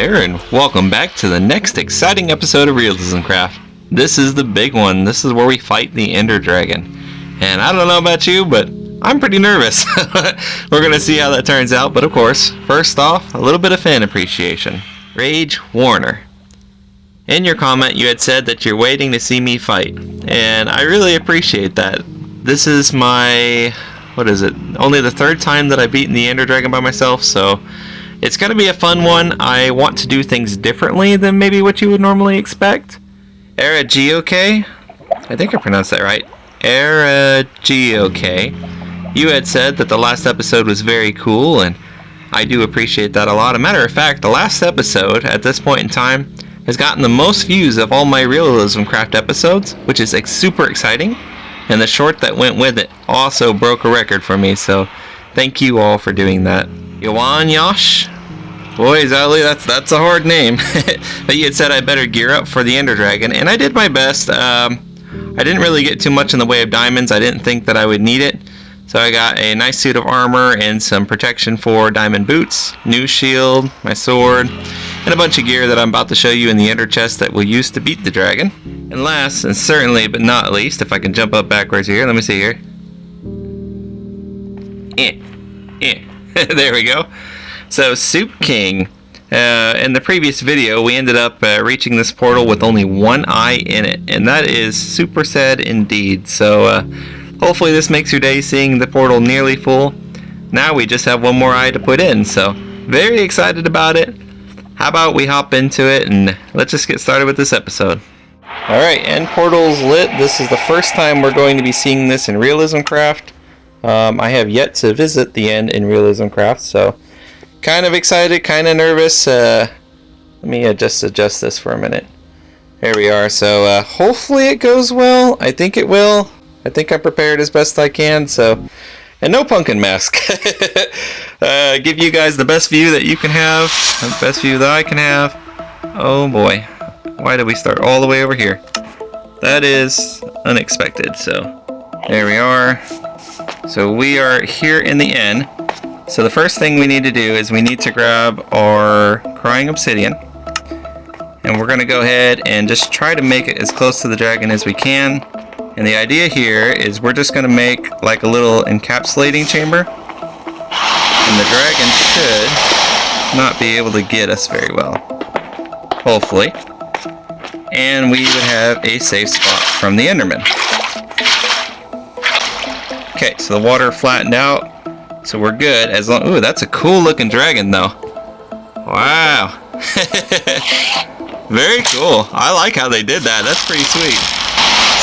there, and welcome back to the next exciting episode of RealismCraft. This is the big one. This is where we fight the Ender Dragon. And I don't know about you, but I'm pretty nervous. We're going to see how that turns out, but of course, first off, a little bit of fan appreciation. Rage Warner. In your comment, you had said that you're waiting to see me fight, and I really appreciate that. This is my, only the third time that I've beaten the Ender Dragon by myself, so it's going to be a fun one. I want to do things differently than maybe what you would normally expect. Aragioke, I think I pronounced that right. Aragioke. You had said that the last episode was very cool, and I do appreciate that a lot. As a matter of fact, the last episode, at this point in time, has gotten the most views of all my RealismCraft episodes, which is super exciting. And the short that went with it also broke a record for me, so thank you all for doing that. Yoan Yosh? Boy, Zali, that's a hard name. But you had said I better gear up for the Ender Dragon, and I did my best. I didn't really get too much in the way of diamonds. I didn't think that I would need it. So I got a nice suit of armor and some protection for diamond boots, new shield, my sword, and a bunch of gear that I'm about to show you in the Ender chest that we'll use to beat the dragon. And last, and certainly but not least, if I can jump up backwards here, let me see here. There we go. So, Soup King. In the previous video, we ended up reaching this portal with only one eye in it, and that is super sad indeed. So, hopefully this makes your day seeing the portal nearly full. Now we just have one more eye to put in, so very excited about it. How about we hop into it, and let's just get started with this episode. Alright, end portal's lit. This is the first time we're going to be seeing this in RealismCraft. I have yet to visit the end in RealismCraft, so kind of excited, kind of nervous. Let me just adjust this for a minute. There we are. So hopefully it goes well. I think it will. I think I prepared as best I can. So, and no pumpkin mask. Give you guys the best view that you can have, the best view that I can have. Oh boy, why did we start all the way over here? That is unexpected. So there we are. So we are here in the end. So the first thing we need to do is we need to grab our crying obsidian. And we're going to go ahead and just try to make it as close to the dragon as we can. And the idea here is we're just going to make like a little encapsulating chamber. And the dragon should not be able to get us very well. Hopefully. And we would have a safe spot from the Enderman. Okay, so the water flattened out, so we're good. As long, ooh, that's a cool looking dragon though. Wow. Very cool. I like how they did that. That's pretty sweet.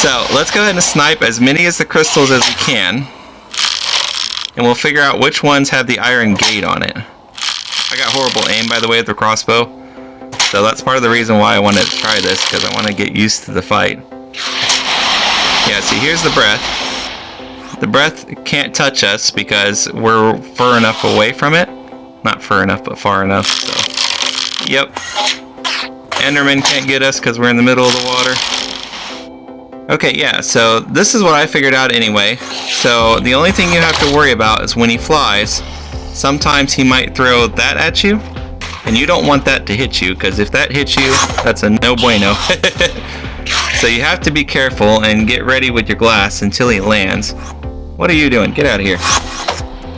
So let's go ahead and snipe as many of the crystals as we can, and we'll figure out which ones have the iron gate on it. I got horrible aim, by the way, with the crossbow, so that's part of the reason why I wanted to try this, because I want to get used to the fight. Yeah, see, here's the breath. The breath can't touch us because we're far enough away from it. Not far enough, but far enough. So, yep. Enderman can't get us because we're in the middle of the water. Okay, yeah, so this is what I figured out anyway. So the only thing you have to worry about is when he flies, sometimes he might throw that at you, and you don't want that to hit you, because if that hits you, that's a no bueno. So you have to be careful and get ready with your glass until he lands. What are you doing? Get out of here.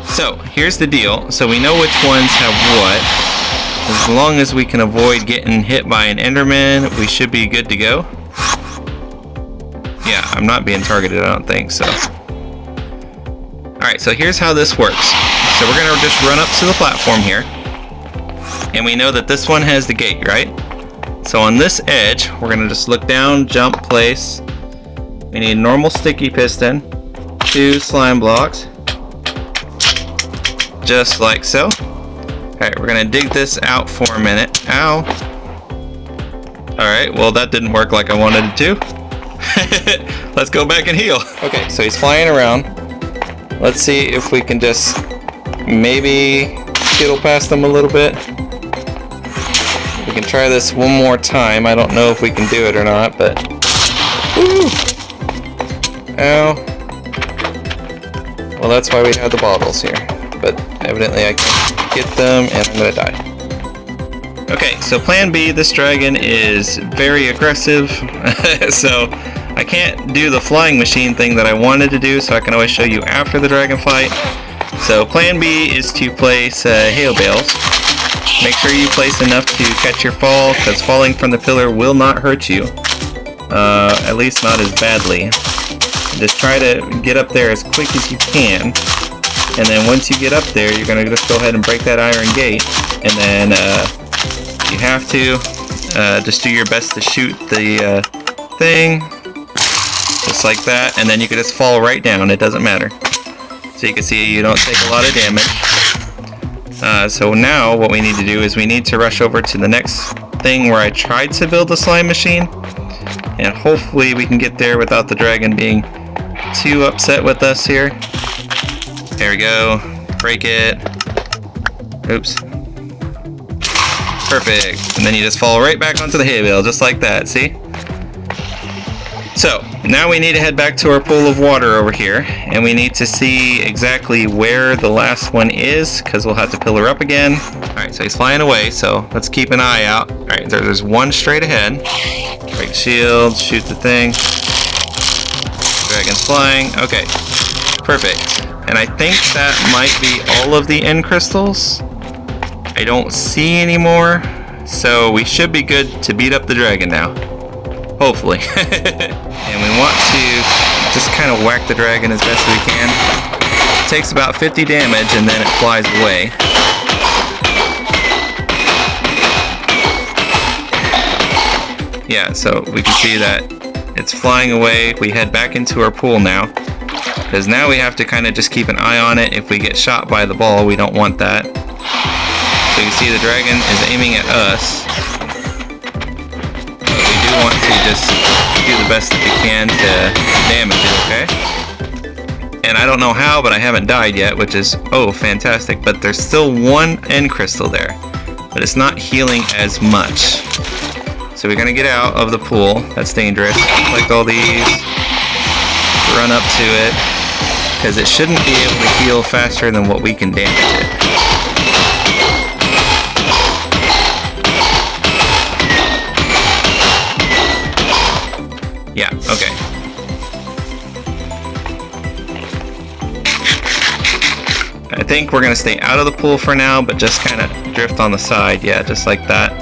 So, here's the deal. So we know which ones have what. As long as we can avoid getting hit by an Enderman, we should be good to go. Yeah, I'm not being targeted, I don't think so. Alright, so here's how this works. So we're going to just run up to the platform here. And we know that this one has the gate, right? So on this edge, we're going to just look down, jump, place. We need a normal sticky piston. 2 slime blocks, just like so. Alright, we're gonna dig this out for a minute. Ow. Alright, well that didn't work like I wanted it to. Let's go back and heal. Okay, so he's flying around. Let's see if we can just maybe skittle past him a little bit. We can try this one more time. I don't know if we can do it or not, but... Woo! Ow. Well, that's why we have the bottles here. But evidently I can't get them, and I'm gonna die. Okay, so plan B, this dragon is very aggressive, so I can't do the flying machine thing that I wanted to do, so I can always show you after the dragon fight. So plan B is to place Hay Bales. Make sure you place enough to catch your fall, because falling from the pillar will not hurt you. At least not as badly. Just try to get up there as quick as you can. And then once you get up there, you're going to just go ahead and break that iron gate. And then you have to just do your best to shoot the thing. Just like that. And then you can just fall right down. It doesn't matter. So you can see you don't take a lot of damage. So now what we need to do is we need to rush over to the next thing where I tried to build a slime machine. And hopefully we can get there without the dragon being too upset with us here. There we go. Break it. Oops. Perfect. And then you just fall right back onto the hay bale, just like that, see? So, now we need to head back to our pool of water over here, and we need to see exactly where the last one is, because we'll have to pillar up again. Alright, so he's flying away, so let's keep an eye out. Alright, there's one straight ahead. Break shield, shoot the thing. Dragon's flying. Okay, perfect. And I think that might be all of the end crystals. I don't see any more, so we should be good to beat up the dragon now. Hopefully. And we want to just kind of whack the dragon as best we can. It takes about 50 damage and then it flies away. Yeah, so we can see that it's flying away. We head back into our pool now, because now we have to kind of just keep an eye on it. If we get shot by the ball, we don't want that. So you can see the dragon is aiming at us. But we do want to just do the best that we can to damage it, okay? And I don't know how, but I haven't died yet, which is, oh, fantastic. But there's still one end crystal there, but it's not healing as much. So we're gonna get out of the pool. That's dangerous. Collect all these. Run up to it, because it shouldn't be able to heal faster than what we can damage it. Yeah, okay. I think we're gonna stay out of the pool for now, but just kind of drift on the side. Yeah, just like that.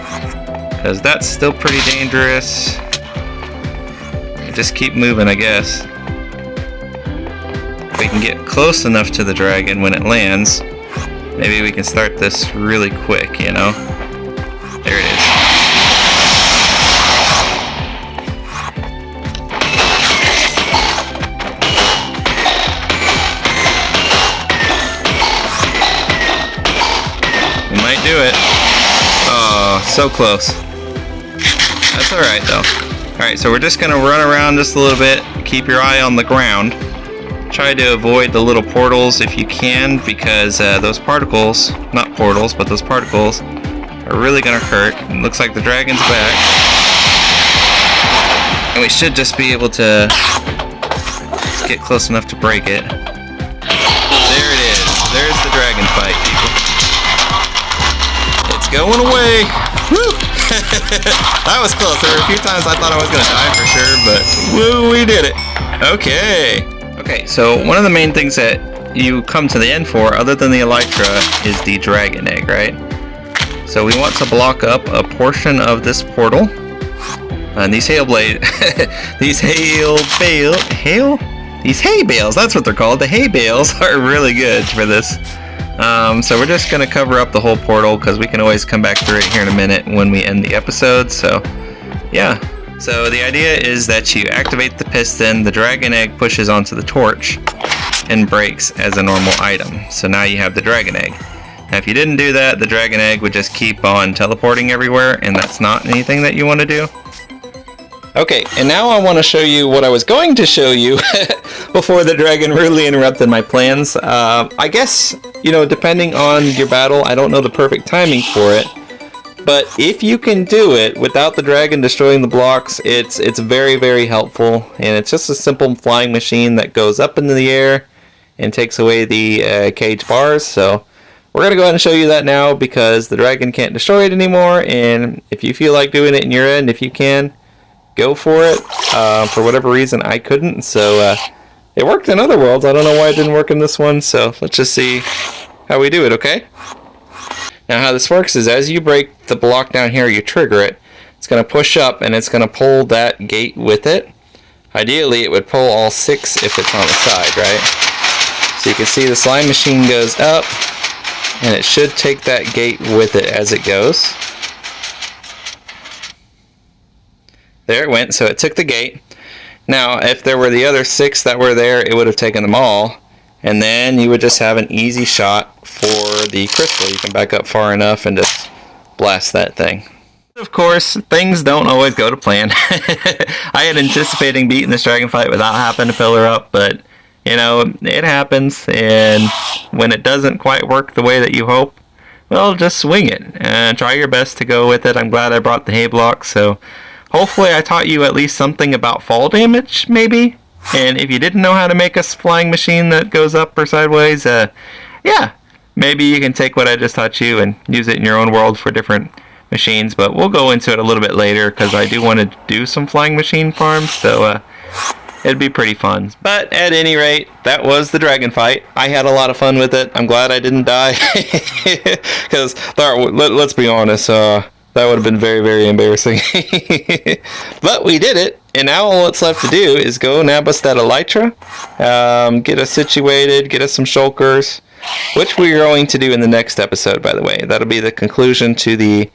Because that's still pretty dangerous. Just keep moving, I guess. If we can get close enough to the dragon when it lands, maybe we can start this really quick, you know? There it is. We might do it. Oh, so close. That's alright though. Alright, so we're just going to run around just a little bit. Keep your eye on the ground. Try to avoid the little portals if you can, because those particles, not portals, but those particles are really going to hurt. It looks like the dragon's back. And we should just be able to get close enough to break it. There it is. There's the dragon fight, people. It's going away. Woo! That was close. There were a few times I thought I was going to die for sure, but woo, we did it. Okay. Okay, so one of the main things that you come to the end for, other than the elytra, is the dragon egg, right? So we want to block up a portion of this portal. And these hay bales, these hay bales, that's what they're called. The hay bales are really good for this. So we're just going to cover up the whole portal, because we can always come back through it here in a minute when we end the episode. So, yeah. So the idea is that you activate the piston, the dragon egg pushes onto the torch, and breaks as a normal item. So now you have the dragon egg. Now if you didn't do that, the dragon egg would just keep on teleporting everywhere, and that's not anything that you want to do. Okay, and now I want to show you what I was going to show you before the dragon rudely interrupted my plans. I guess, you know, depending on your battle, I don't know the perfect timing for it. But if you can do it without the dragon destroying the blocks, it's very, very helpful. And it's just a simple flying machine that goes up into the air and takes away the cage bars. So we're going to go ahead and show you that now because the dragon can't destroy it anymore, and if you feel like doing it in your end, if you can, go for it. For whatever reason, I couldn't, so it worked in other worlds. I don't know why it didn't work in this one, so let's just see how we do it, okay? Now how this works is as you break the block down here, you trigger it. It's going to push up and it's going to pull that gate with it. Ideally, it would pull all 6 if it's on the side, right? So you can see the slime machine goes up and it should take that gate with it as it goes. There it went, so it took the gate. Now, if there were the other 6 that were there, it would have taken them all. And then you would just have an easy shot for the crystal. You can back up far enough and just blast that thing. Of course, things don't always go to plan. I had anticipating beating this dragon fight without having to pillar up, but, you know, it happens. And when it doesn't quite work the way that you hope, well, just swing it and try your best to go with it. I'm glad I brought the hay block, so hopefully I taught you at least something about fall damage, maybe? And if you didn't know how to make a flying machine that goes up or sideways, yeah, maybe you can take what I just taught you and use it in your own world for different machines. But we'll go into it a little bit later because I do want to do some flying machine farms, so it'd be pretty fun. But at any rate, that was the dragon fight. I had a lot of fun with it. I'm glad I didn't die because let's be honest, that would have been very, very embarrassing. But we did it, and now all that's left to do is go nab us that elytra, get us situated, get us some shulkers, which we're going to do in the next episode, by the way. That'll be the conclusion to the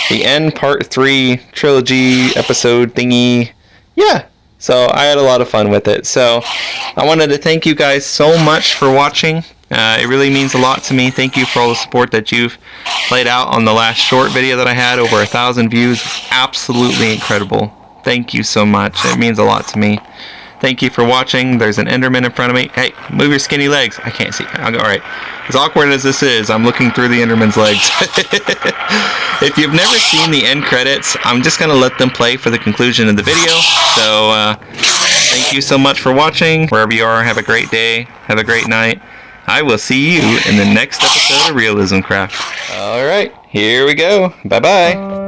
end part 3 trilogy episode thingy. Yeah, so I had a lot of fun with it. So I wanted to thank you guys so much for watching. It really means a lot to me. Thank you for all the support that you've laid out on the last short video that I had. Over 1,000 views. Absolutely incredible. Thank you so much. It means a lot to me. Thank you for watching. There's an Enderman in front of me. Hey, move your skinny legs. I can't see. Alright. As awkward as this is, I'm looking through the Enderman's legs. If you've never seen the end credits, I'm just going to let them play for the conclusion of the video. So, thank you so much for watching. Wherever you are, have a great day. Have a great night. I will see you in the next episode of RealismCraft. Alright, here we go. Bye-bye.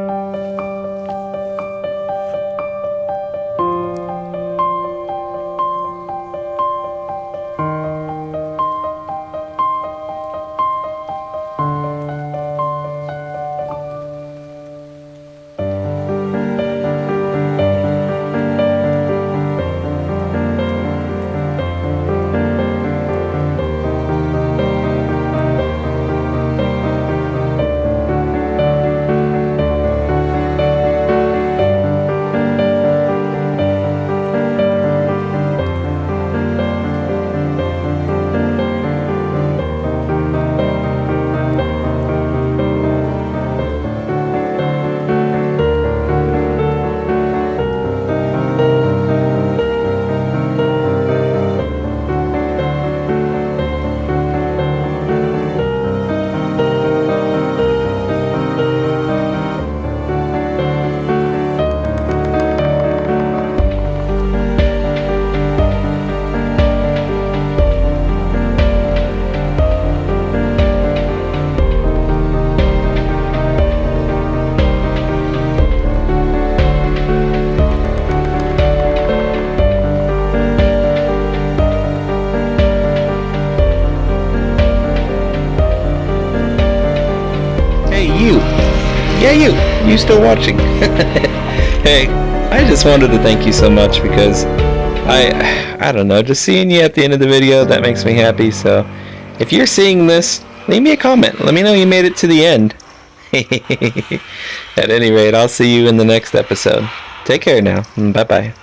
Yeah, you still watching. Hey, I just wanted to thank you so much because I don't know, just seeing you at the end of the video, that makes me happy. So if you're seeing this, leave me a comment. Let me know you made it to the end. At any rate, I'll see you in the next episode. Take care now. Bye-bye.